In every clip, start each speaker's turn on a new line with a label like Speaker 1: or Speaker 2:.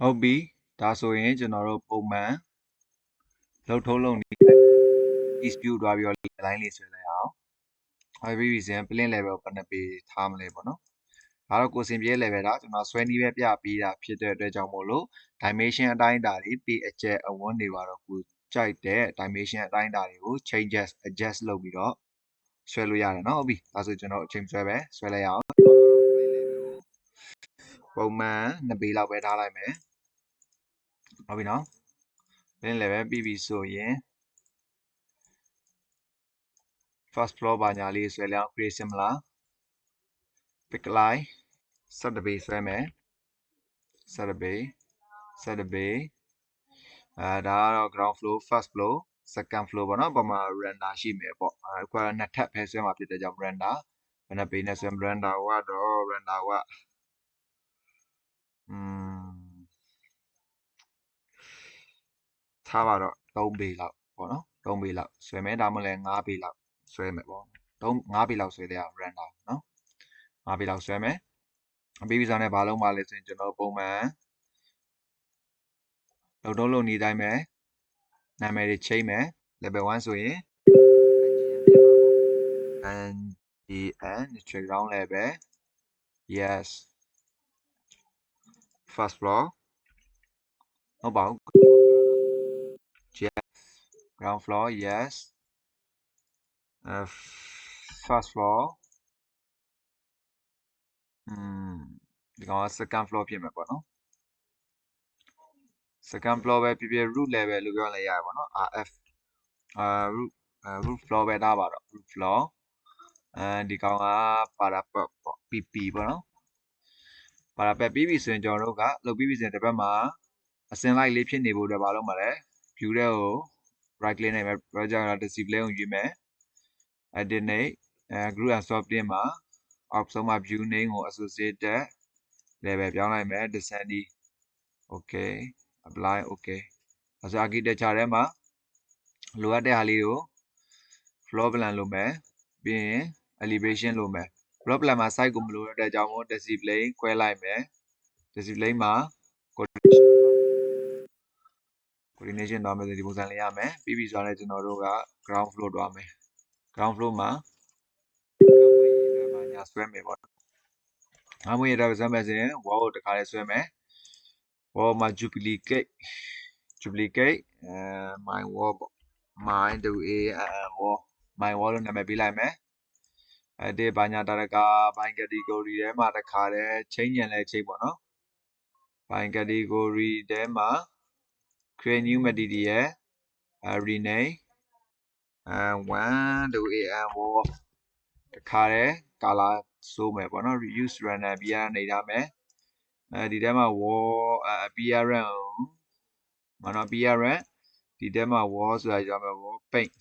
Speaker 1: ဟုတ်ပြီဒါဆိုရင်ကျွန်တော်တို့ပုံမှန်လှုပ်ထုံးလုပ်နေ dispute သွားပြီးတော့ line လေးဆွဲလိုက်အောင်ဟုတ်ပြီစဉ် plane level ဘယ်နှပေထားမလဲပေါ့နော်ဒါတော့ကိုစင်ပြဲ level ဒါကျွန်တော်ဆွဲနည်းပဲပြပေးတာဖြစ်တဲ့အတွက်ကြောင့်မို့လို့ dimension အတိုင်းအတာတွေပေအကျက်အဝန်းတွေပါတော့ကိုကြိုက်တဲ့ dimension အတိုင်းအတာတွေကို changes adjust လုပ်ပြီးတော့ဆွဲလို့ရတယ်เนาะဟုတ်ပြီဒါဆိုကျွန်တော်အချိန်ဆွဲပဲဆွဲလိုက်ရအောင်ပုံမှန်2ပေလောက်ပဲထားလိုက်မယ်ဟုတ်ပြီเนาะ plane level ပြီးပြီဆိုရင် first floor ဘာညာလေးဆွဲလိုက်အောင် create similar pick line 17ပေဆွဲမယ်17ပေဒါကတော့ ground floor first floor second floor ပေါ့နော်ပုံမှာ render ရှိမယ်ပေါ့အခုကနှစ်ထပ်ပဲဆွဲမှာဖြစ်တဲ့ကြောင့် render ဘယ်နှပေနဲ့ဆွဲ render ကတော့ render ကထားပါတော့3ပေလောက်ပေါ့နော်3ပေလောက်ဆွဲမယ်ဒါမှမဟုတ်5ပေလောက်ဆွဲမယ်ပေါ့5ပေလောက်ဆွဲတဲ့ render နော်5ပေလောက်ဆွဲမယ်ပြီးပြီဆိုတော့ဘာလုံးပါလဲဆိုရင်ကျွန်တော်ပုံမှန်လုံနေတိုင်းပဲနာမည်တွေချိန်မယ် level 1ဆိုရင် NGN ground level yes first floor ဟုတ်ပါဘူး yes ground floor yes first floor ဒီကောင်က second floor ဖြစ်မှာပေါ့နော် second floor ပဲဖြစ်ဖြစ် root level လို့ပြောလိုက်ရပါတော့ RF root floor ပဲထားပါတော့ root floor ဒီကောင်က parapet ပေါ့ PP ပေါ့နော် parapet ပြီးပြီဆိုရင်ကျွန်တော်တို့ကလုပ်ပြီးပြီဆိုရင်တစ်ပတ်မှာအစင်လိုက်လေးဖြစ်နေဖို့အတွက်ဘာလုပ်မှာလဲ view တဲ့ကို right click နဲ့ပဲ project display ကိုရွေးမယ် edit နဲ့ group and sorting မှာအောက်ဆုံးမှာ view name ကို associated level ပြောင်းလိုက်မယ် descending okay apply okay ဒါဆို architecture ထဲမှာလိုအပ်တဲ့ဟာလေးကို floor plan လုပ်မယ်ပြီးရင် elevation လုပ်မယ် floor plan မှာ site ကိုမလိုတဲ့အကြောင်းကို display ခွဲလိုက်မယ် display မှာ coordination သွားမယ်ဆိုဒီပုံစံလေးရမယ်ပြီးပြီဆိုတော့ကျွန်တော်တို့က ground floor သွားမယ် ground floor မှာဘာညာဆွဲမယ်ပေါ့အမွေရတဲ့ဆွဲမယ်ဆိုရင် wall ကိုတစ်ခါလေးဆွဲမယ် wall မှာ duplicate my wall ပေါ့ my wall my wall လို့နာမည်ပေးလိုက်မယ်ဒီဘာညာတရကဘိုင် category ထဲမှာတစ်ခါတည်းချိန်ညံလဲချိန်ပေါ့နော်ဘိုင် category ထဲမှာ create new material rename 1am wall တစ်ခါတည်း color စိုးမယ်ပေါ့နော် reuse random ပြရနေထားမယ်ဒီထဲမှာ wall appearance မနော် appearance ဒီထဲမှာ wall ဆိုတာကြောင့် wall paint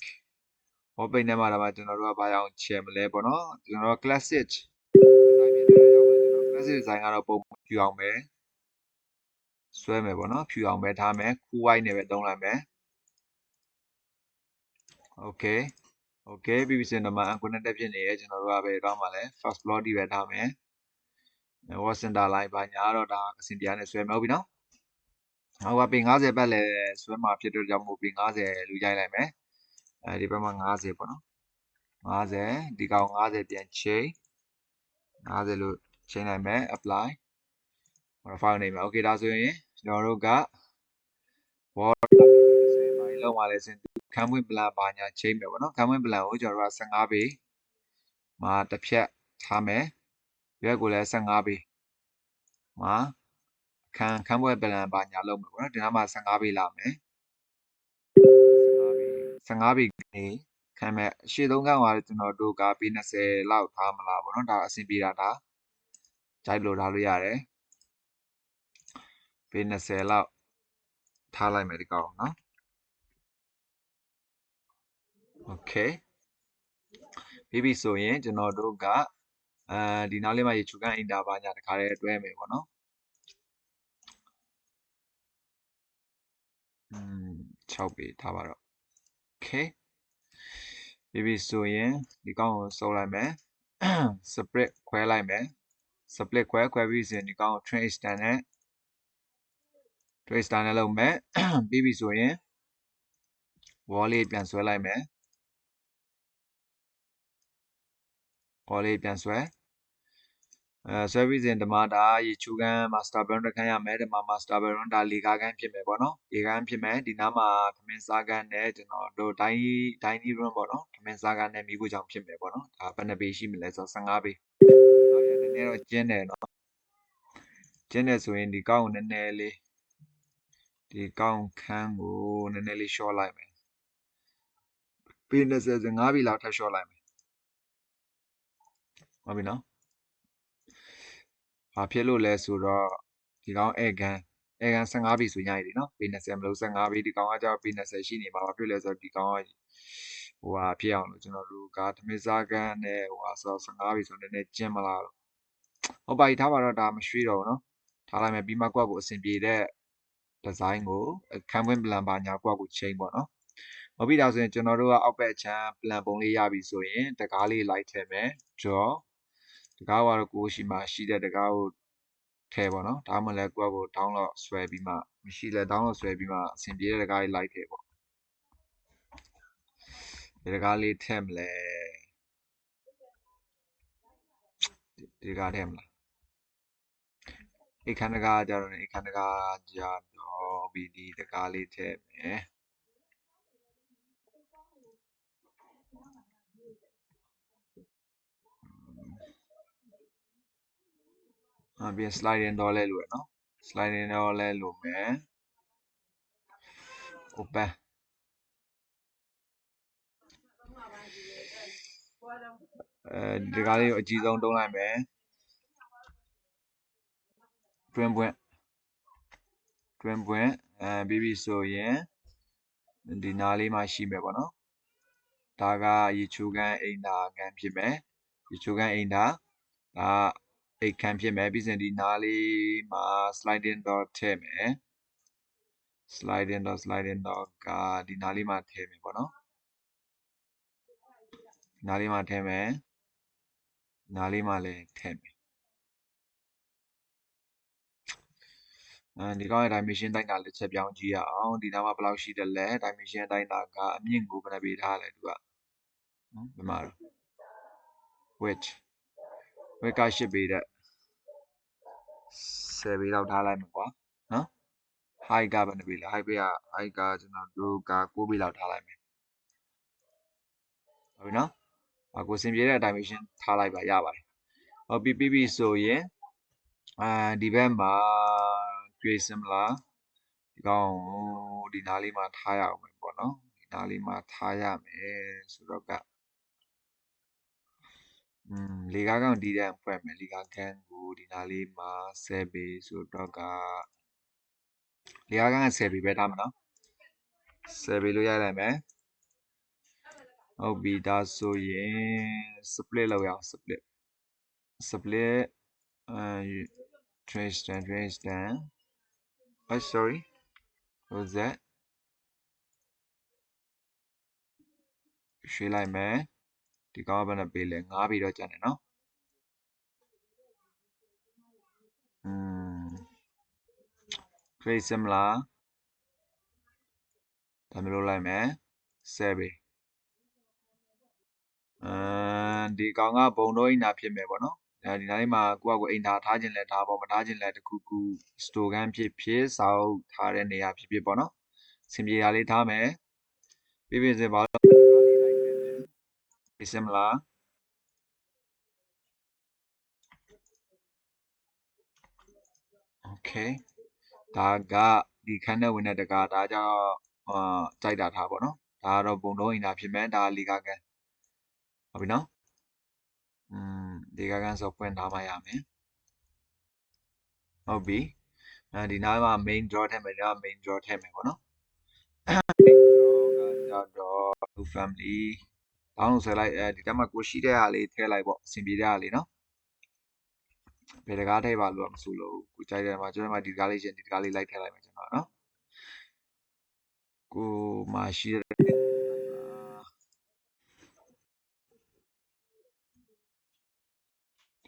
Speaker 1: ထဲမှာတော့ကျွန်တော်တို့ကဘာအောင်ချယ်မလဲပေါ့နော်ကျွန်တော်တို့ classic design ကတော့ပုံဖြူအောင်ပဲဆွဲမယ်ပေါ့နော်ဖြူအောင်ပဲထားမယ်ခူးဝိုင်းနဲ့ပဲသုံးလိုက်မယ် okay ပြီးပြီစင်တော့မှ unconnected ဖြစ်နေရဲ့ကျွန်တော်တို့ကပဲတော့မှလဲ first floor ဒီပဲထားမယ် wall center line ဘာညာတော့ဒါအစဉ်တရားနဲ့ဆွဲမယ်ဟုတ်ပြီနော်ဟိုကပေ50ပတ်လဲဆွဲမှာဖြစ်တဲ့ကြောင့်မို့ပေ50လူကြိုက်လိုက်မယ်ဒီဘက်မှာ50ပေါ့နော်50ဒီကောင်50ပြန်ချိန်50လို့ချိန်လိုက်မယ် apply modify နေမယ် okay ဒါဆိုရင်ကျွန်တော်တို့က wall ဆိုရင်ဘာလုံးပါလဲဆိုရင်ခန်းပွင့် plan ဘာညာချိန်မယ်ပေါ့နော်ခန်းပွင့် plan ကိုကျွန်တော်တို့က15ပေမှာတစ်ဖြတ်ထားမယ်ရွက်ကိုလည်း15ပေမှာခန်းပွင့် plan ဘာညာလုပ်မယ်ပေါ့နော်ဒီနားမှာ15ပေလာမယ်15ပေနေခံမဲ့ရှေ့သုံးခန်းကကျွန်တော်တို့ကပေ20လောက်ထားမလားပေါ့နော်ဒါအဆင်ပြေတာဒါကြိုက်လို့ထားလို့ရတယ်ပေ20လောက်ထားလိုက်မယ်ဒီကောင်နော် okay ပြီးပြီဆိုရင်ကျွန်တော်တို့ကဒီနောက်လေးမှာရေချူကန်အင်တာဘာညာတခါတည်းတွဲမယ်ပေါ့နော်6ပေထားပါတော့ okay ပြီးပြီဆိုရင်ဒီကောင်ကိုစုပ်လိုက်မယ် split ခွဲလိုက်မယ် split ခွဲပြီးဆိုရင်ဒီကောင်ကို train extend နဲ့ trace star နဲ့လုပ်မယ်ပြီးပြီဆိုရင် wall လေးပြန်ဆွဲလိုက်မယ် wall လေးပြန်ဆွဲဆွဲပြီးစဉ်ဒီမှာဒါရေချိုးခန်း master bedroom တစ်ခန်းရမယ်ဒီမှာ master bedroom ဒါလေကားခန်းဖြစ်မယ်ပေါ့နော်လေကားခန်းဖြစ်မယ်ဒီနားမှာသမင်းစားခန်းနဲ့ကျွန်တော်တို့ dining room ပေါ့နော်သမင်းစားခန်းနဲ့မိဖို့ကြောင့်ဖြစ်မယ်ပေါ့နော်ဒါဘယ်နှပေရှိမလဲဆိုတော့15ပေဒါရနည်းနည်းတော့ကျင်းတယ်နော်ကျင်းတယ်ဆိုရင်ဒီကောင်းကိုနည်းနည်းလေးဒီကောင်းခန်းကိုနည်းနည်းလေး short လိုက်မယ်ပေ20 15ပေလောက်ထပ် short လိုက်မယ်ဟုတ်ပြီနော်ဘာဖြစ်လို့လဲဆိုတော့ဒီကောင်ဧကန်15ပေဆိုညရည်နော်ပေ20မလို့15ပေဒီကောင်ကကြောက်ပေ20ရှိနေမှာဘာဖြစ်လဲဆိုတော့ဒီကောင်ကဟိုဟာဖြစ်အောင်လို့ကျွန်တော်တို့ကသမင်းစားကန်နဲ့ဟိုဟာဆိုတော့15ပေဆိုနည်းနည်းကျင်းမလားတော့ဟုတ်ပါပြီထားပါတော့ဒါမရွှေ့တော့ဘူးနော်ထားလိုက်မယ်ပြီးမှကွက်ကိုအဆင်ပြေတဲ့ဒီဇိုင်းကိုခန်းပွင့် plan ပါညာကွက်ကိုချိန်ပေါ့နော်ဟုတ်ပြီဒါဆိုရင်ကျွန်တော်တို့ကအောက်ဘက်အချမ်း plan ပုံလေးရပြီဆိုရင်တကားလေးလိုက်ထည့်မယ် draw တကားကတော့ကိုရှိမှရှိတဲ့တကားကိုထဲပေါ့နော်ဒါမှမဟုတ်လဲကိုယ့်ကို download ဆွဲပြီးမှမရှိလဲ download ဆွဲပြီးမှအဆင်ပြေတဲ့တကားလေးလိုက်ထဲပေါ့ဒီတကားလေးထည့်မလဲဒီတကားထည့်မလားအခန်းတကားကြတော့အခန်းတကားကြတော့ပြီးဒီတကားလေးထည့်မယ်ပြီး sliding door လဲလို့ရနော် sliding door လဲလို့မယ် open ဒီကားလေးကိုအကြီးဆုံးတုံးလိုက်မယ်တွင်းပွင့်ပြီးပြီဆိုရင်ဒီနားလေးမှာရှိမယ်ပေါ့နော်ဒါကရေချိုးခန်းအိမ်သာခန်းဖြစ်မယ်ရေချိုးခန်းအိမ်သာဒါအိတ်ခန်းဖြစ်မယ်ပြီးရင်ဒီနားလေးမှာ sliding door ထည့်မယ် sliding door ကဒီနားလေးမှာထည့်မယ်ပေါ့နော်နားလေးမှာထည့်မယ်နားလေးမှာလည်းထည့်မယ်ဒီကောင်းရဲ့ dimension တိုင်းတာလက်ချက်ပြောင်းကြည့်ရအောင်ဒီနားမှာဘယ်လောက်ရှိတယ်လဲ dimension တိုင်းတာကအမြင့်ကိုဘယ်နှပေးထားလဲသူကဘယ်မှာတော့ width က8ပေးတဲ့10ပေးလောက်ထားလိုက်မှာကွာနော် height ကဘယ်နှပေးလဲ height ကကျွန်တော်တို့က9ပေးလောက်ထားလိုက်မယ်ဟုတ်ပြီနော်ကိုစင်ပြေတဲ့ dimension ထားလိုက်ပါရပါတယ်ဟုတ်ပြီဆိုရင်ဒီဘက်မှာ create similar ဒီကောင်ဒီနားလေးမှာထားရအောင်ပဲပေါ့နော်ဒီနားလေးမှာထားရမယ်ဆိုတော့ကလေကားကောင်ဒီတဲ့ဖွဲ့မယ်လေကားကန်ကိုဒီနားလေးမှာ10ပေဆိုတော့ကလေကားကန်က10ပေပဲထားမှာနော်10ပေလို့ရလိုက်မယ်ဟုတ်ပြီဒါဆိုရင် split လောက်ရအောင် split trace stand sorry what's that ရွှေ့လိုက်မယ်ဒီကောင်ကဘယ်နှပေလဲ9ပေတော့ကျန်တယ်နော်trace similar ဒါမျိုးလုပ်လိုက်မယ်10ပေဒီကောင်ကဘုံတော့အိမ်သာဖြစ်မယ်ပေါ့နော်ဒီနားလေးမှာကိုယ့်အကိုအိမ်သာထားခြင်းလဲထားပေါ့မထားခြင်းလဲတခုခု store ခန်းဖြစ်စာအုပ်ထားတဲ့နေရာဖြစ်ပေါ့နော်စင်ပြေတာလေးထားမယ်ပြီးစေပါတော့ဒီစင်မလားโอเคဒါကဒီခန်းထဲဝင်တဲ့တကားဒါကြောင့်ကြိုက်တာထားပေါ့နော်ဒါကတော့ဘုံတော့အိမ်သာဖြစ်မယ်ဒါလီကာကန်ဟုတ်ပြီနော်လီကာကန်ဆိုဖွင့်ထားမှရမယ်ဟုတ်ပြီဒီနားမှာ main draw ထည့်မယ်ဒါ main draw ထည့်မယ်ပေါ့နော် main draw ကကြတော့ family တောင်းလို့ဆွဲလိုက်ဒီတက်မှာကိုရှိတဲ့ဟာလေးထည့်လိုက်ပေါ့အဆင်ပြေတဲ့ဟာလေးနော်ဘယ်တကားထည့်ပါလို့မဆိုလို့ကိုကြိုက်တယ်မှာကျွန်တော်မှဒီတကားလေးချင်းဒီတကားလေးလိုက်ထည့်လိုက်မယ်ကျွန်တော်နော်ကိုမှရှိတဲ့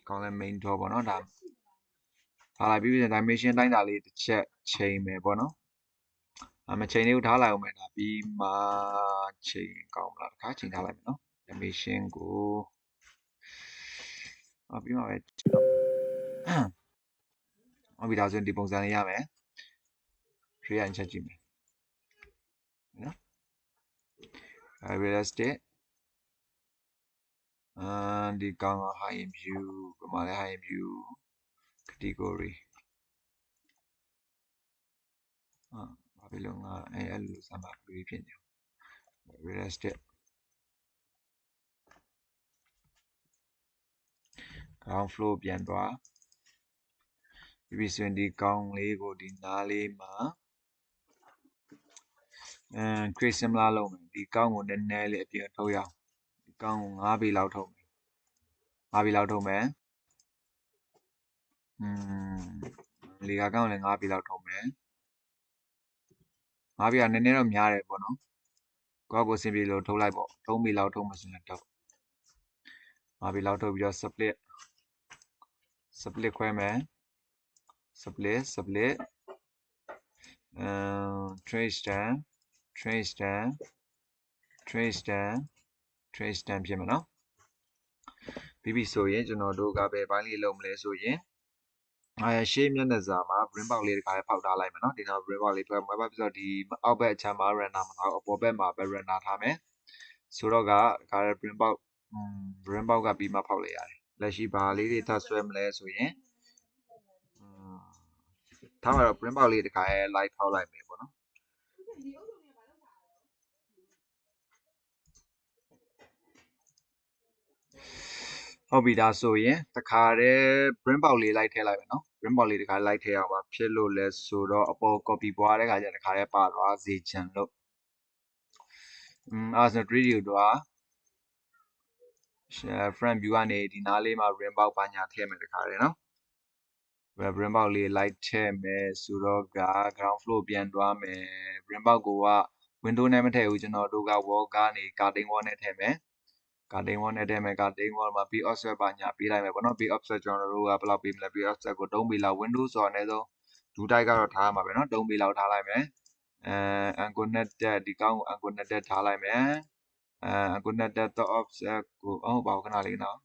Speaker 1: ကောင်းလဲ main draw ပေါ့နော်ဒါ ထားလိုက်ပြီးပြီ dimension တိုင်းတာလေးတစ်ချက်ချိန်မယ်ပေါ့နော်မချိန်လေးကိုထားလိုက်အောင်မယ်ဒါပြီးမှချိန်ကောင်းမလားတစ်ခါချိန်ထားလိုက်မယ်နော် dimension ကိုပြီးမှပဲဟုတ်ပြီဒါဆိုရင်ဒီပုံစံလေးရမယ် create ရင်ချက်ကြည့်မယ်နော် realistic ဒီကောင် high view ပမာလဲ high view category ဘာဖြစ်လို့ငါအဲ့လိုစမ်းပါပြီးဖြစ်နေ realistic ground floor ပြန်သွားပြီးဆိုရင်ဒီကောင်လေးကိုဒီနားလေးမှာcreate similar လုပ်မယ်ဒီကောင်ကိုနည်းနည်းလေးအပြင်ထုတ်ရအောင်ဒီကောင်ကို9ပေလောက်ထုတ်မယ်9ပေလောက်ထုတ်မယ်လေကာကောင်လည်း9ပေလောက်ထုတ်မယ်9ပေကနည်းနည်းတော့များတယ်ပေါ့နော်ကိုယ့်ကိုအဆင်ပြေလို့ထုတ်လိုက်ပေါ့3ပေလောက်ထုတ်မှဆိုရင်တော့9ပေလောက်ထုတ်ပြီးတော့ split ခွဲမယ် split trace standဖြစ်မယ်နော်ပြီးပြီဆိုရင်ကျွန်တော်တို့ကဘယ်ပိုင်းလေးလုပ်မလဲဆိုရင်ရှေ့မျက်နှာစာမှာ brim box လေးတစ်ခါဖောက်ထားလိုက်မယ်နော်ဒီနောက် brim box လေးထွက်မှာပြီးတော့ဒီအောက်ဘက်အချမ်းမှာ runner မထားဘူးအပေါ်ဘက်မှာပဲ runner ထားမယ်ဆိုတော့ကဒါ brim box ကပြီးမှဖောက်လိုက်ရတယ်လက်ရှိဘာလေးတွေထပ်ဆွဲမလဲဆိုရင်ထားမှာတော့ brim box လေးတစ်ခါလိုက်ဖောက်လိုက်မယ်ပေါ့နော်ဟုတ်ပြီဒါဆိုရင်တခါတည်း brim box လေးလိုက်ထည့်လိုက်မယ်နော် brim box လေးတခါလိုက်ထည့်အောင်ပါဖြစ်လို့လဲဆိုတော့အပေါ် copy ပွားတဲ့ခါကျတခါတည်းပါသွားစေချင်လို့အဲ့ဆို 3D ကိုတော့ front view ကနေဒီနားလေးမှာ brim box ပါညာထည့်မယ်တခါတည်းနော် brim box လေးလိုက်ထည့်မယ်ဆိုတော့က ground floor ပြန်သွားမယ် brim box ကိုက window နဲ့မထည့်ဘူးကျွန်တော်တို့က wall ကနေ curtain wall နဲ့ထည့်မယ် curtain wall နဲ့ထည့်မယ် curtain wall မှာ B offset ပါညာပေးလိုက်မယ်ပေါ့နော် B offset ကျွန်တော်တို့ကဘယ်လောက်ပေးမလဲ B offset ကို3ပေလောက် window ဆိုတော့အနည်းဆုံးဒူးတိုက်ကတော့ထားရမှာပဲနော်3ပေလောက်ထားလိုက်မယ်unconnected ဒီကောင်းကို unconnected ထားလိုက်မယ်unconnected top offset ကိုဘာခဏလေးနော်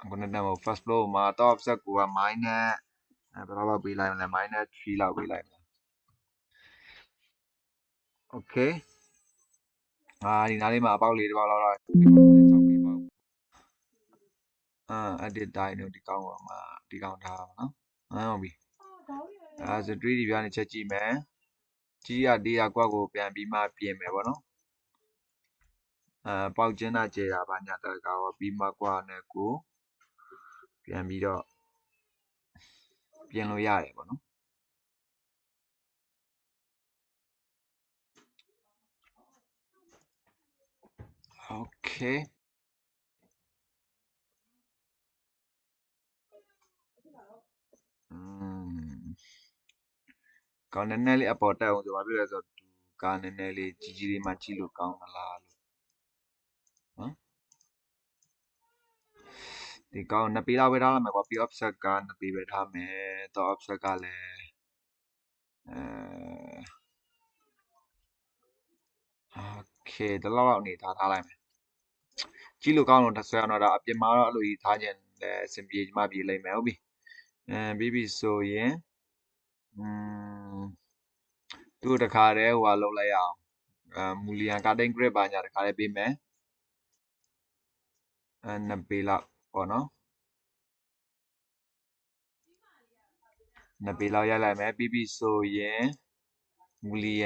Speaker 1: unconnected မဟုတ် first floor မှာ top offset ကိုက minus ဘယ်လောက်ပေးလိုက်မလဲ minus 3လောက်ပေးလိုက်မယ် okay ဒီနားလေးမှာအပေါက်လေးတစ်ပေါက်လောက်တော့6ပေးပေါက်edit တိုင်းတို့ဒီကောင်းပါမှာဒီကောင်းထားပါနော်ဟုတ်ပြီဆို 3D ပြားနေချက်ကြည့်မယ်ကြီးရတေးရကွက်ကိုပြန်ပြီးမှပြင်မယ်ပေါ့နော်ပေါက်ကျင်းတာကျေတာဘာညာတကာရောပြီးမှကွာနဲ့ကိုပြန်ပြီးတော့ပြင်လို့ရတယ်ပေါ့နော်โอเคကောင်းနည်းနည်းလေးအပေါ်တက်အောင်ဆိုဘာဖြစ်လဲဆိုတော့ကားနည်းနည်းလေးကြီးကြီးလေးမှကြည့်လို့ကောင်းမလားလို့နော်ဒီကောင်း2ပေလောက်ပဲထားလိုက်မယ်ကွာ P offset က2ပေပဲထားမယ် top offset ကလည်းโอเคဒီလောက်အနေထားလိုက်မယ်ကြည့်လို့ကောင်းလို့ဆွဲအောင်တော့ဒါအပြင်မှာတော့အဲ့လိုကြီးထားခြင်းလည်းအဆင်ပြေမှပြေလိမ့်မယ်ဟုတ်ပြီပြီးပြီဆိုရင်သူ့တခါတည်းဟိုလောက်လိုက်အောင်မူလီယန် cutting grid ပါညာတခါတည်းပေးမယ်2ပေလောက်ပေါ့နော်2ပေလောက်ရိုက်လိုက်မယ်ပြီးပြီဆိုရင်မူလီယ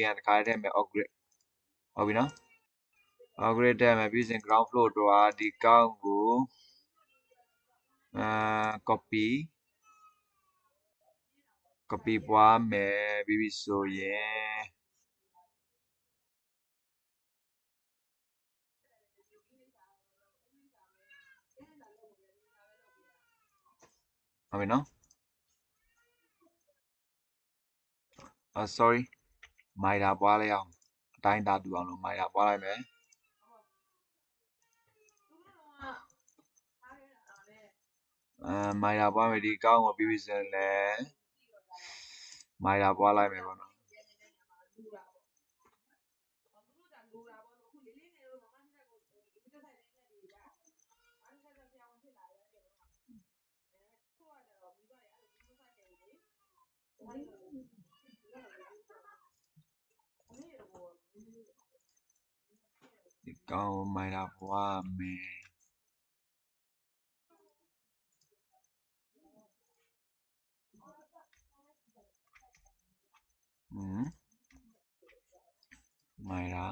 Speaker 1: န်တခါတည်းမယ် off grid ဟုတ်ပြီနော် off grid တက်မယ်ပြီးရင် ground floor တော့ဒီကောင်းကိုcopy ပွားမယ်ပြီးပြီဆိုရင်ဟုတ်ပြီနော်sorry မိုက်တာပွားလိုက်အောင်အတိုင်းတာတူအောင်လို့မိုက်တာပွားလိုက်မယ် မိုင်တာပွားမယ်ဒီကောင်းကိုပြီးပြီဆိုရင်လည်းမိုင်တာပွားလိုက်မယ်ပေါ့နော်ဒီကောင်းကိုမိုင်တာပွားမယ်မိုင်တာ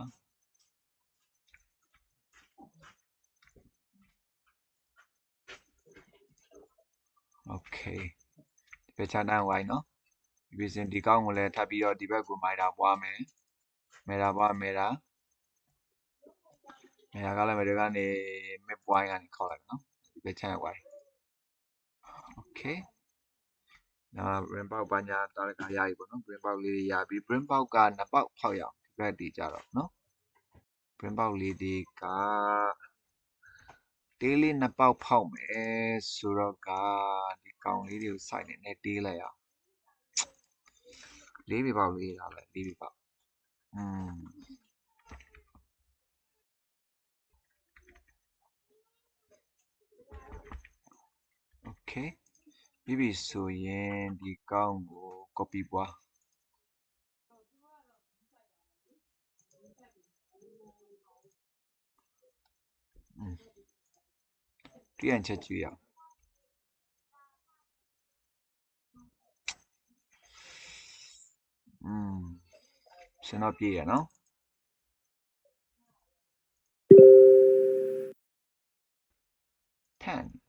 Speaker 1: โอเคဒီဘက်ချမ်းတန်းဝိုင်းနော်ဒီပြင်စင်ဒီကောင်းကိုလည်းထပ်ပြီးတော့ဒီဘက်ကိုမိုင်တာပွားမယ်မယ်တာပွားမယ်တာမယ်တာကလည်းမယ်တွေကနေ mid point ကနေခေါက်လိုက်နော်ဒီဘက်ချမ်းဝိုင်းโอเคနောက် brim ပေါက်ပါညာတားတဲ့ခါရပြီပေါ့နော် brim ပေါက်လေးရပြီ brim ပေါက်ကနှစ်ပေါက်ဖောက်ရအောင်ဒီဘက်ဒီကြတော့နော် brim ပေါက်လေးတွေကတေးလေးနှစ်ပေါက်ဖောက်မယ်ဆိုတော့ကဒီကောင်လေးတွေကိုစိုက်နေနဲ့တေးလိုက်အောင်လေးပြပေါက်လေးလာလိုက်လေးပြပေါက်โอเคပြီးပြီဆိုရင်ဒီကောင်ကို copy ပွားပြည့်ချက်ကြည့်ရအောင်စင်တော့ပြည့်ရနော်10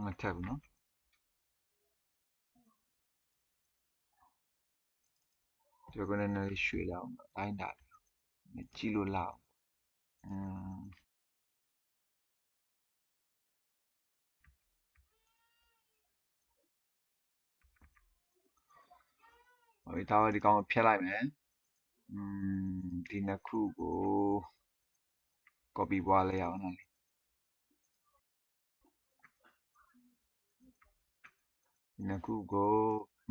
Speaker 1: မထက်ဘူးနော်ဒီကုန်းနဲ့ရွှေလောက်တိုင်းတာကြည့်လို့လောက်ဒီတော့ဒီကောင်ကိုဖျက်လိုက်မယ်ဒီနှစ်ခုကို copy ပွားလိုက်အောင်နော်ဒီနှစ်ခုကို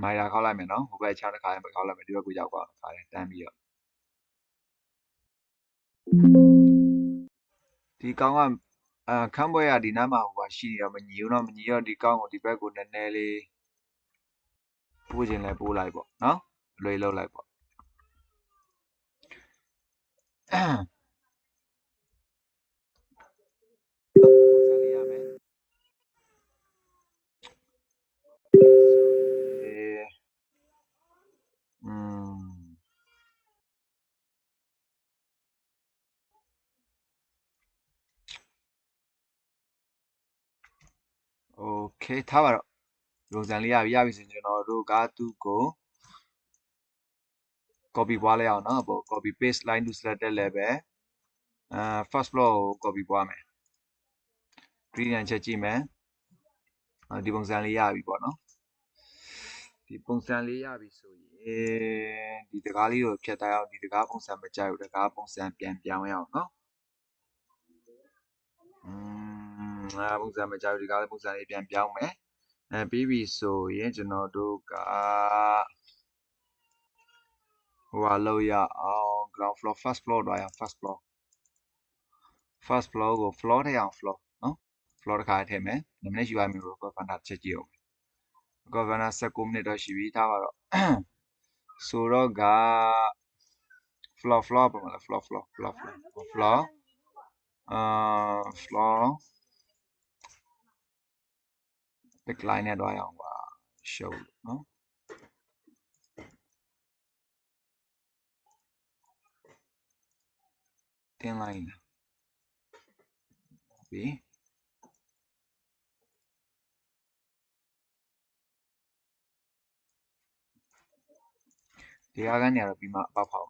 Speaker 1: မိုင်ယာခောက်လိုက်မယ်နော်ဟိုဘက်ချမ်းတစ်ခါရင်ခောက်လိုက်မယ်ဒီဘက်ကိုရောက်သွားတစ်ခါရင်တန်းပြီးတော့ဒီကောင်ကခန်းပွဲရဒီနားမှာဟိုပါရှိနေတော့မညီဘူးနော်မညီတော့ဒီကောင်ကိုဒီဘက်ကိုနည်းနည်းလေးပို့ခြင်းလဲပို့လိုက်ပေါ့နော်လွယ်လောက်လိုက်ပေါ့โอเคထားပါတော့ပုံစံလေးရပြီဆိုရင်ကျွန်တော်တို့ကသူ့ကို copy ပွားလိုက်အောင်နော်ပေါ့ copy paste line to selected level first floor ကို copy ပွားမယ် gradient ချက်ကြည့်မယ်ဒီပုံစံလေးရပြီပေါ့နော်ဒီပုံစံလေးရပြီဆိုရင်ဒီတကားလေးကိုဖြတ်တိုင်းအောင်ဒီတကားပုံစံမကြိုက်ဘူးတကားပုံစံပြန်ပြောင်းရအောင်နော်ပုံစံမကြိုက်ဘူးဒီကားလေးပုံစံလေးပြန်ပြောင်းမယ်ပြီးပြီဆိုရင်ကျွန်တော်တို့ကဟိုလောက်ရအောင် ground floor first floor တော့ရအောင် first floor ကို floor ထည့်အောင် floor နော် floor တစ်ခါထည့်မယ်နည်းနည်းရှိပါမယ် governor ချက်ကြည့်အောင် governor 19 မိနစ်တော့ရှိပြီထားပါတော့ဆိုတော့က floor ပုံလား floor floor pick line နဲ့တော့ရအောင်ပါ show နော်တင်လိုက်ပြီဒီအားကနေတော့ပြီးမှပေါက်ဖောက်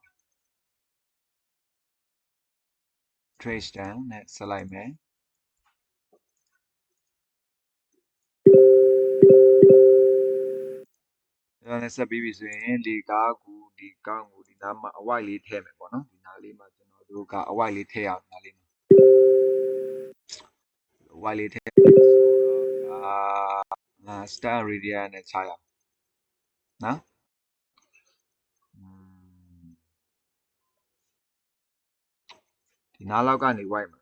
Speaker 1: trace down နဲ့ဆက်လိုက်မယ်ဒါနဲ့ဆက်ပြီးပြီဆိုရင်ဒီကားကိုဒီကောင်းကိုဒီနားမှာအဝိုက်လေးထည့်မယ်ပေါ့နော်ဒီနားလေးမှာကျွန်တော်တို့ကအဝိုက်လေးထည့်အောင်ဒီနားလေးမှာ y လေးထည့်ဆိုတော့star radius နဲ့ခြားရအောင်နော်ဒီနားလောက်ကနေ y မှာ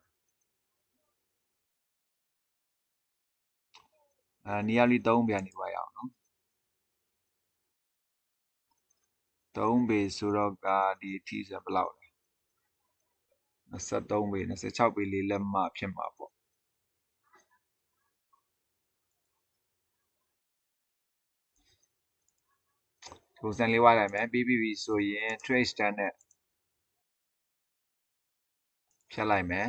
Speaker 1: nearly 3ပြန်နေ y အောင်နော်3ပေဆိုတော့ကဒီအထိဆိုဘယ်လောက်လဲ23ပေ26ပေလေးလက်မဖြစ်မှာပေါ့ပုံစံလေးဝိုင်းလိုက်မယ်ပြီးပြီဆိုရင် trace stand နဲ့ဖြတ်လိုက်မယ်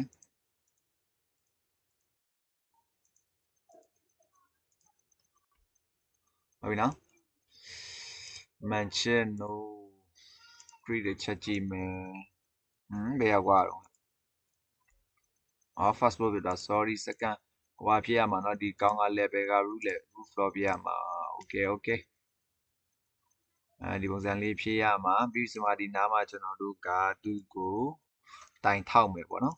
Speaker 1: ဟုတ်ပြီနော်မန်ချက်နို create ချက်ကြည့်မယ်ဘယ်ရောက်သွားတော့first floor ဖြစ်တာ sorry second ဟိုဖြစ်ရမှာเนาะဒီကောင်းက level က roof floor ဖြစ်ရမှာ okay ဒီပုံစံလေးဖြည့်ရမှာပြီးဆိုမှဒီနားမှာကျွန်တော်တို့ကသူ့ကိုတိုင်ထောက်မယ်ပေါ့နော်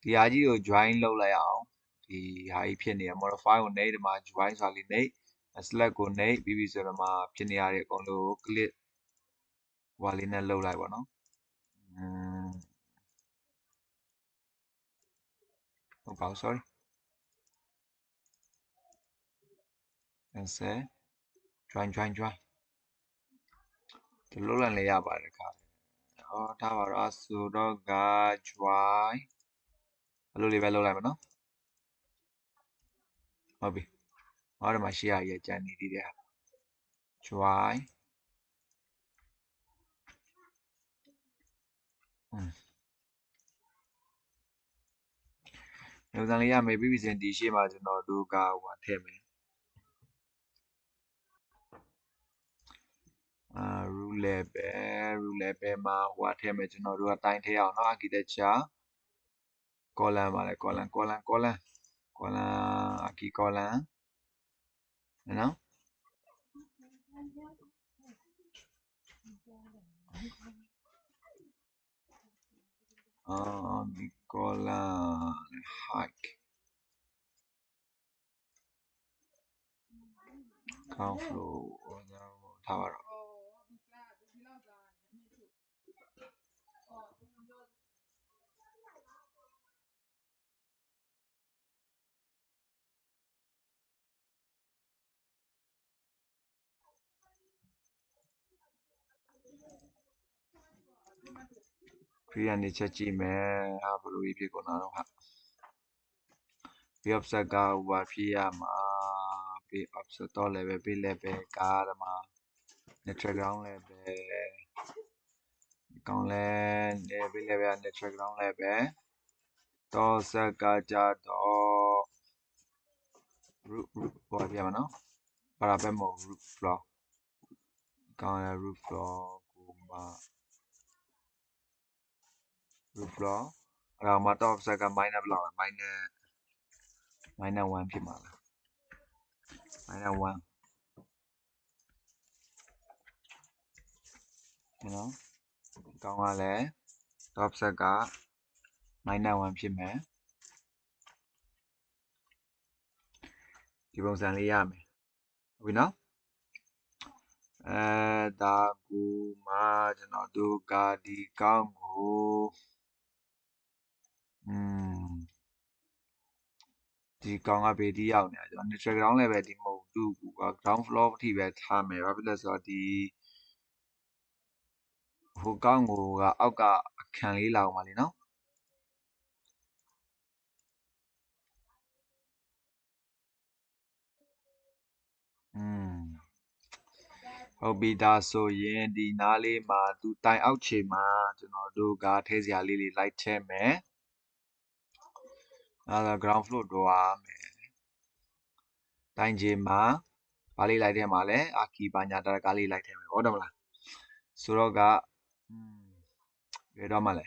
Speaker 1: ဒီဟာကြီးကို join လုပ်လိုက်အောင်ဒီဟာကြီးဖြစ်နေရ modify ကို name ဒီမှာ join ဆိုတာလေး name select ကို name ပြီးပြီဆိုတော့မှဖြစ်နေရတဲ့အကုန်လုံးကို click ဟိုလေးနဲ့လုပ်လိုက်ပါနော်ဟုတ်ပါ sorry cancel join ဒီလိုလုပ်လိုက်ရပါတယ်ခါထားပါတော့ဆိုတော့က join ဘယ်လိုလေးပဲလုပ်လိုက်ပါနော်ဟုတ်ပြီဟောဒီမှာရှေ့ရကြံနေသေးတယ် join မျိုးစံလေးရမယ်ပြီးပြီစဉ်ဒီရှေ့မှာကျွန်တော်တို့ကဟိုထည့်မယ်rule level မှာဟိုထည့်မယ်ကျွန်တော်တို့ကတိုင်းထည့်အောင်เนาะ architecture column ပါလေ column archi column နော်ဒီ column height count flow ထားပါတော့ခရီးကနေချက်ကြည့်မယ်ဟာဘလိုဖြစ်ကုန်တာတော့ဟာပြီး offset ကဟိုဖြစ်ရမှာပြီး offset တော့ level ပြီး level ကားမှာ natural ground level ကောင်းလဲပြီး level natural ground level တော့ဆက်ကကြတော့ roof ဟိုပြရမှာနော်ဘာပဲမဟုတ် roof floor ကောင်းလဲ roof floor ကိုမှ roof floor အဲ့တော့မှာတော့ offset က minus ဘယ်လောက်လဲ minus 1ဖြစ်မှာလား minus 1နော်ကောင်းကလည်း top set က minus 1ဖြစ်မယ်ဒီပုံစံလေးရမယ်ဟုတ်ပြီနော်ဒါကူမှကျွန်တော်တို့ကဒီကောင်းကိုဒီကောင်ကဘေးတီးရောက်နေတာကျွန်တော် natural ground level ဒီမဟုတ်သူ့က ground floor အထိပဲထားမယ်ဘာဖြစ်လဲဆိုတော့ဒီဟိုကောင်းကိုကအောက်ကအခန်းလေးလောက်ပါလေနော်ဟုတ်ပြီဒါဆိုရင်ဒီနားလေးမှာသူတိုင်အောက်ခြေမှာကျွန်တော်တို့ကထဲစရာလေးတွေလိုက်ထဲမယ်အဲ့ဒါ ground floor တော့မယ်တိုင်ခြေမှာဘာလေးလိုက်ထဲမှာလဲအာကီပါညာတရကားလေးလိုက်ထဲမယ်ဟုတ်တယ်မလားဆိုတော့ကဘယ်တော့မှလဲ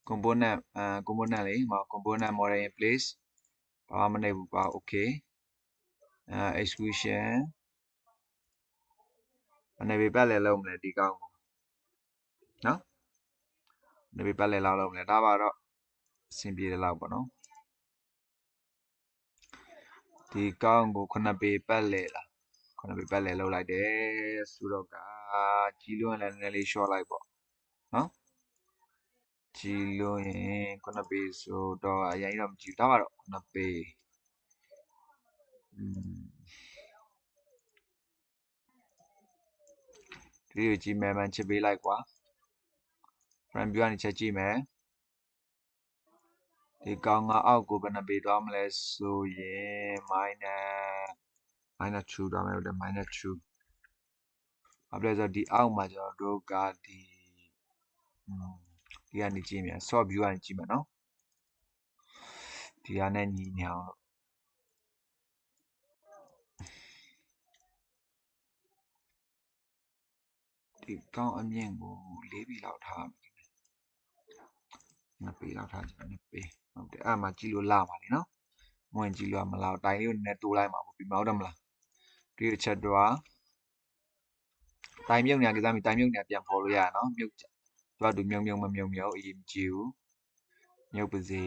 Speaker 1: component component လေးမှာ component model in place ဘာမှမနေဘူးကွာ okay execution အနေပဲပတ်လဲလုံးမလဲဒီကောင်းကိုနော်အနေပဲပတ်လဲလောက်လုံးမလဲဒါပါတော့အဆင်ပြေတယ်လောက်ပေါ့နော် ဒီကောင်းကို9ပေပတ်လေလား9ပေပတ်လေလောက်လိုက်တယ်ဆိုတော့ကကြီးလွန်းလည်းနည်းနည်းလေး short လိုက်ပေါ့နော်ကြီးလွန်းရင်9ပေဆိုတော့အရင်တော့မကြည့်တော့ပါတော့9ပေဒီကိုကြည့်မယ်မှန်ချစ်ပေးလိုက်ကွာ front view ကနေချက်ကြည့်မယ်ဒီကောင်းကအောက်ကိုဘယ်နှပေသွားမလဲဆိုရင် minus 2သွားမယ်လို့ minus 2ဘာဖြစ်လဲဆိုတော့ဒီအောက်မှာကျွန်တော်တို့ကဒီကနေကြည့်မယ် short view ကနေကြည့်မယ်နော်ဒီကနေညီနေအောင်လို့ဒီကောင်းအမြင့်ကို4ပေလောက်ထားမယ်2ပေလောက်ထားကြ2ပေဟုတ်တယ်အဲ့မှာကြည့်လို့လာပါလေနော်ဝင်ကြည့်လို့မလားတိုင်လေးကိုနည်းနည်းတိုးလိုက်မှာပေါ့ပြီးမဟုတ်တယ်မလားဒီအချက်တော့တိုင်မြုပ်နေကိစ္စမျိုးတိုင်မြုပ်နေပြန်ပေါ်လို့ရနော်မြုပ်သူကမြုံမမြုံအရေးမကြီးဘူးမြုပ်ပါစေ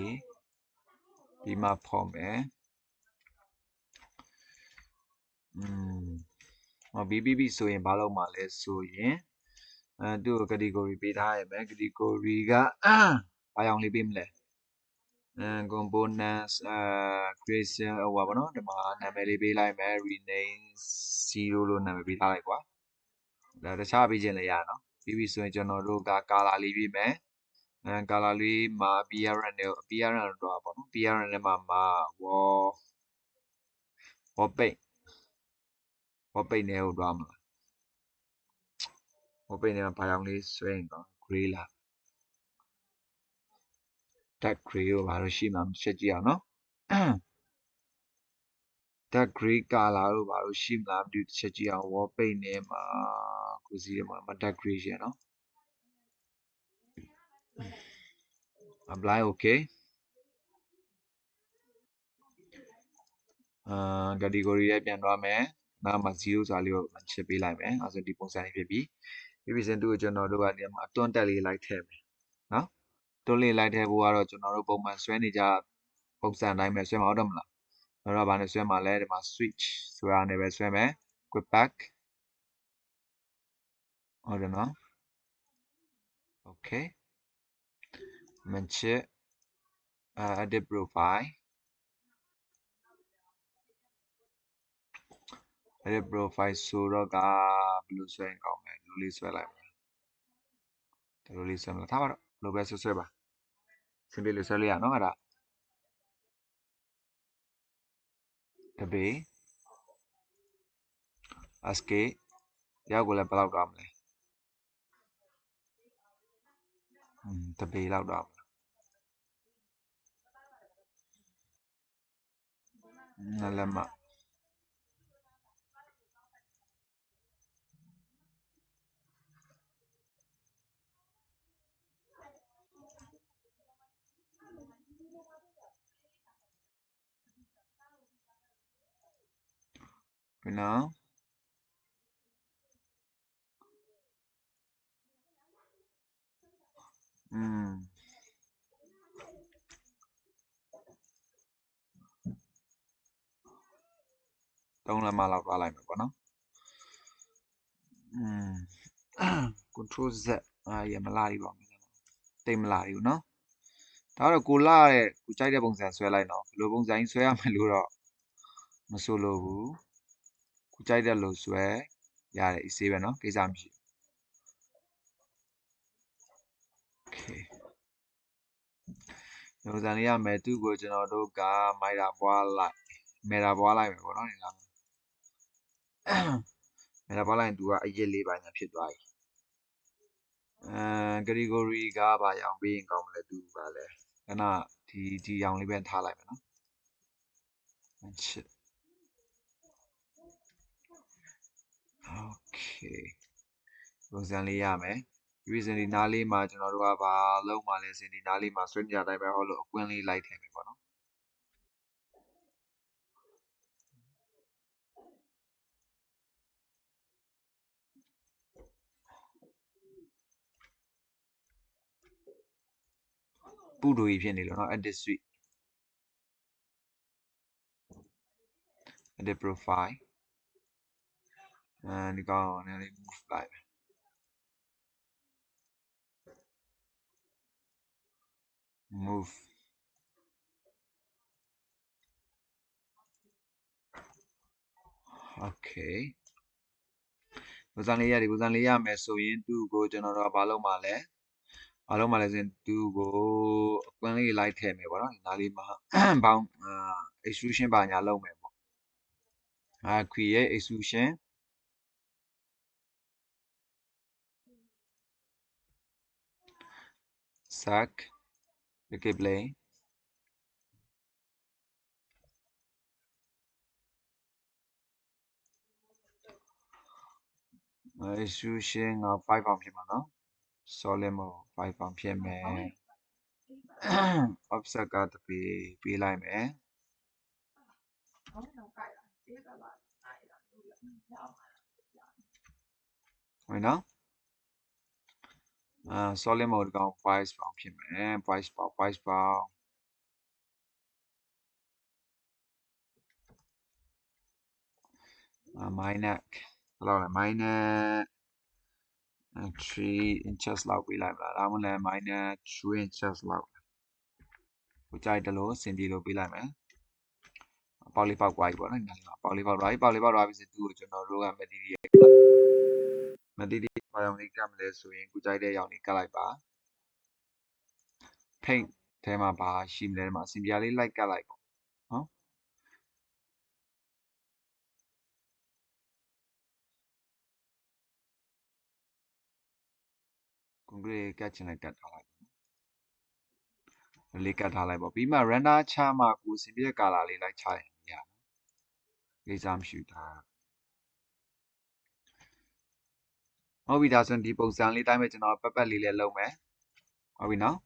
Speaker 1: ပြီးမှဖော်မယ်BBB ဆိုရင်ဘာလုပ်မှာလဲဆိုရင်သူ့ကို category ပေးထားရမယ် category ကဘာအောင်လေးပေးမလဲcomponents creation ဟိုပါဗောနော်ဒီမှာနာမည်လေးပေးလိုက်မယ် rename 0လို့နာမည်ပေးထားလိုက်ကွာဒါတခြားပေးခြင်းလည်းရနော်ပြီးပြီဆိုရင်ကျွန်တော်တို့က color လေးပေးမယ်color လေးမှာ appearance တော့ပေါ့နော် appearance နဲ့မှာ wall paint နဲ့ဟိုတော့မလားwall paint နဲ့ဘာအောင်လေးဆွဲရင်တော့ gray လား dark gray ကိုဘာလို့ရှိမှမချက်ကြည့်အောင်နော် dark gray color တို့ဘာလို့ရှိမလားမသိဘူးချက်ကြည့်အောင် wall paint နဲ့မှာကိုစီထဲမှာ dark gray ရှိရနော် apply okay category ရဲ့ပြန်သွားမယ်နောက်မှာ0ဆိုတာလေးကိုချက်ပေးလိုက်မယ်အဲဆိုဒီပုံစံလေးဖြစ်ပြီပြီးပြီစဉ်သူ့ကိုကျွန်တော်တို့ကဒီမှာအတွန်းတက်လေးလိုက်ထည့်မယ်နော်တွန်းလေးလိုက်ထည့်ဖို့ကတော့ကျွန်တော်တို့ပုံမှန်ဆွဲနေကြပုံစံတိုင်းပဲဆွဲမှာဟုတ်တယ်မလားအဲ့တော့ဘာနဲ့ဆွဲမှာလဲဒီမှာ switch ဆိုတာနဲ့ပဲဆွဲမယ် quick back ဟုတ်တယ်နော် okay မချစ်edit profile edit profile ဆိုတော့ကဘယ်လိုဆွဲရင်ကောင်းမလဲဒီလိုလေးဆွဲလိုက်မယ်ဒီလိုလေးဆွဲမလားထားပါတော့လိုပဲဆွဲပါစင်ပြေလို့ဆွဲလို့ရနော်အဲ့ဒါတပေ escape ရောက်ကိုလည်းဘယ်လောက်တော့မလဲတပေလောက်တော့လည်းမနော်3လက်မလောက်သွားလိုက်မယ်ပေါ့နော်control Z ရမလာဘူးပေါ့တိတ်မလာဘူးနော်ဒါတော့ကိုလာတဲ့ကိုကြိုက်တဲ့ပုံစံဆွဲလိုက်နော်ဘယ်လိုပုံစံကြီးဆွဲရမယ်လို့တော့မဆိုလို့ဘူးကိုကြိုက်တဲ့လို့ဆွဲရတယ် easy ပဲနော်ကိစ္စမရှိဘူး okay ပုံစံလေးရမယ်သူ့ကိုကျွန်တော်တို့ကမိုက်တာပွားလိုက်မယ်တာပွားလိုက်မယ်ပေါ့နော်ဒီလားမယ်တာပွားလိုက်ရင်သူကအရစ်လေးပိုင်းဖြစ်သွားပြီcategory ကဘာရောင်ပေးရင်ကောင်းမလဲသူကလည်းခဏဒီရောင်လေးပဲထားလိုက်မယ်နော်ချစ် okay ပုံစံလေးရမယ်ဒီစင်ဒီနားလေးမှာကျွန်တော်တို့ကဘာလုံးမှလဲစင်ဒီနားလေးမှာဆွဲကြတိုင်းပဲဟောလို့အကွင်းလေးလိုက်ထည့်မယ်ပေါ့နော်ပူတူကြီးဖြစ်နေလို့နော် edit suite edit profile ဒီကောင်နည်းလေး move လိုက်မယ် move okay ပုံစံလေးရတယ်ပုံစံလေးရမယ်ဆိုရင်သူ့ကိုကျွန်တော်တို့ကဘာလုပ်မှာလဲဆိုရင်သူ့ကိုအကွင်းလေးလိုက်ထည့်မယ်ပေါ့နော်ဒီနားလေးမှာဘောင်းextrusion ပါညာလုပ်မယ်ပေါ့create extrusion sac okay play extrusion 5 ပေါင်ဖြစ်မှာနော် solid mode 5 ပေါင်ဖြစ်မယ် offset ကတပေးလိုက်မယ်ဟုတ်နော်solid mode ကောင် voice ပေါင်ဖြစ်မယ် voice ပေါင် minus ဘယ်လောက်လဲ minus 3 inches လောက်ပေးလိုက်မလားဒါမှမဟုတ်လည်း minus 2 inches လောက်ကိုကြိုက်တယ်လို့စင်ပြေလို့ပေးလိုက်မယ်ပေါက်လေးပေါက်သွားပြီပေါ့နော်ဒီမှာပေါက်လေးပေါက်သွားပြီဆိုသူ့ကိုကျွန်တော်တို့က material ဘာရောင်လေးကတ်မလဲဆိုရင်ကိုကြိုက်တဲ့ရောင်လေးကတ်လိုက်ပါ paint ထဲမှာဘာရှိမလဲဒီမှာစင်ပြားလေးလိုက်ကတ်လိုက်ပေါ့နော်ကွန်ကရစ်ကတ်ချင်လည်းကတ်ထားလိုက်ပေါ့လေးကတ်ထားလိုက်ပေါ့ပြီးမှ render ချမှကိုစင်ပြားကာလာလေးလိုက်ချရင်ရနော်ကိစ္စမရှိတာဟုတ်ပြီဒါဆိုရင်ဒီပုံစံလေးတိုင်းပဲကျွန်တော်ပတ်လေးလည်းလုပ်မယ်ဟုတ်ပြီနော်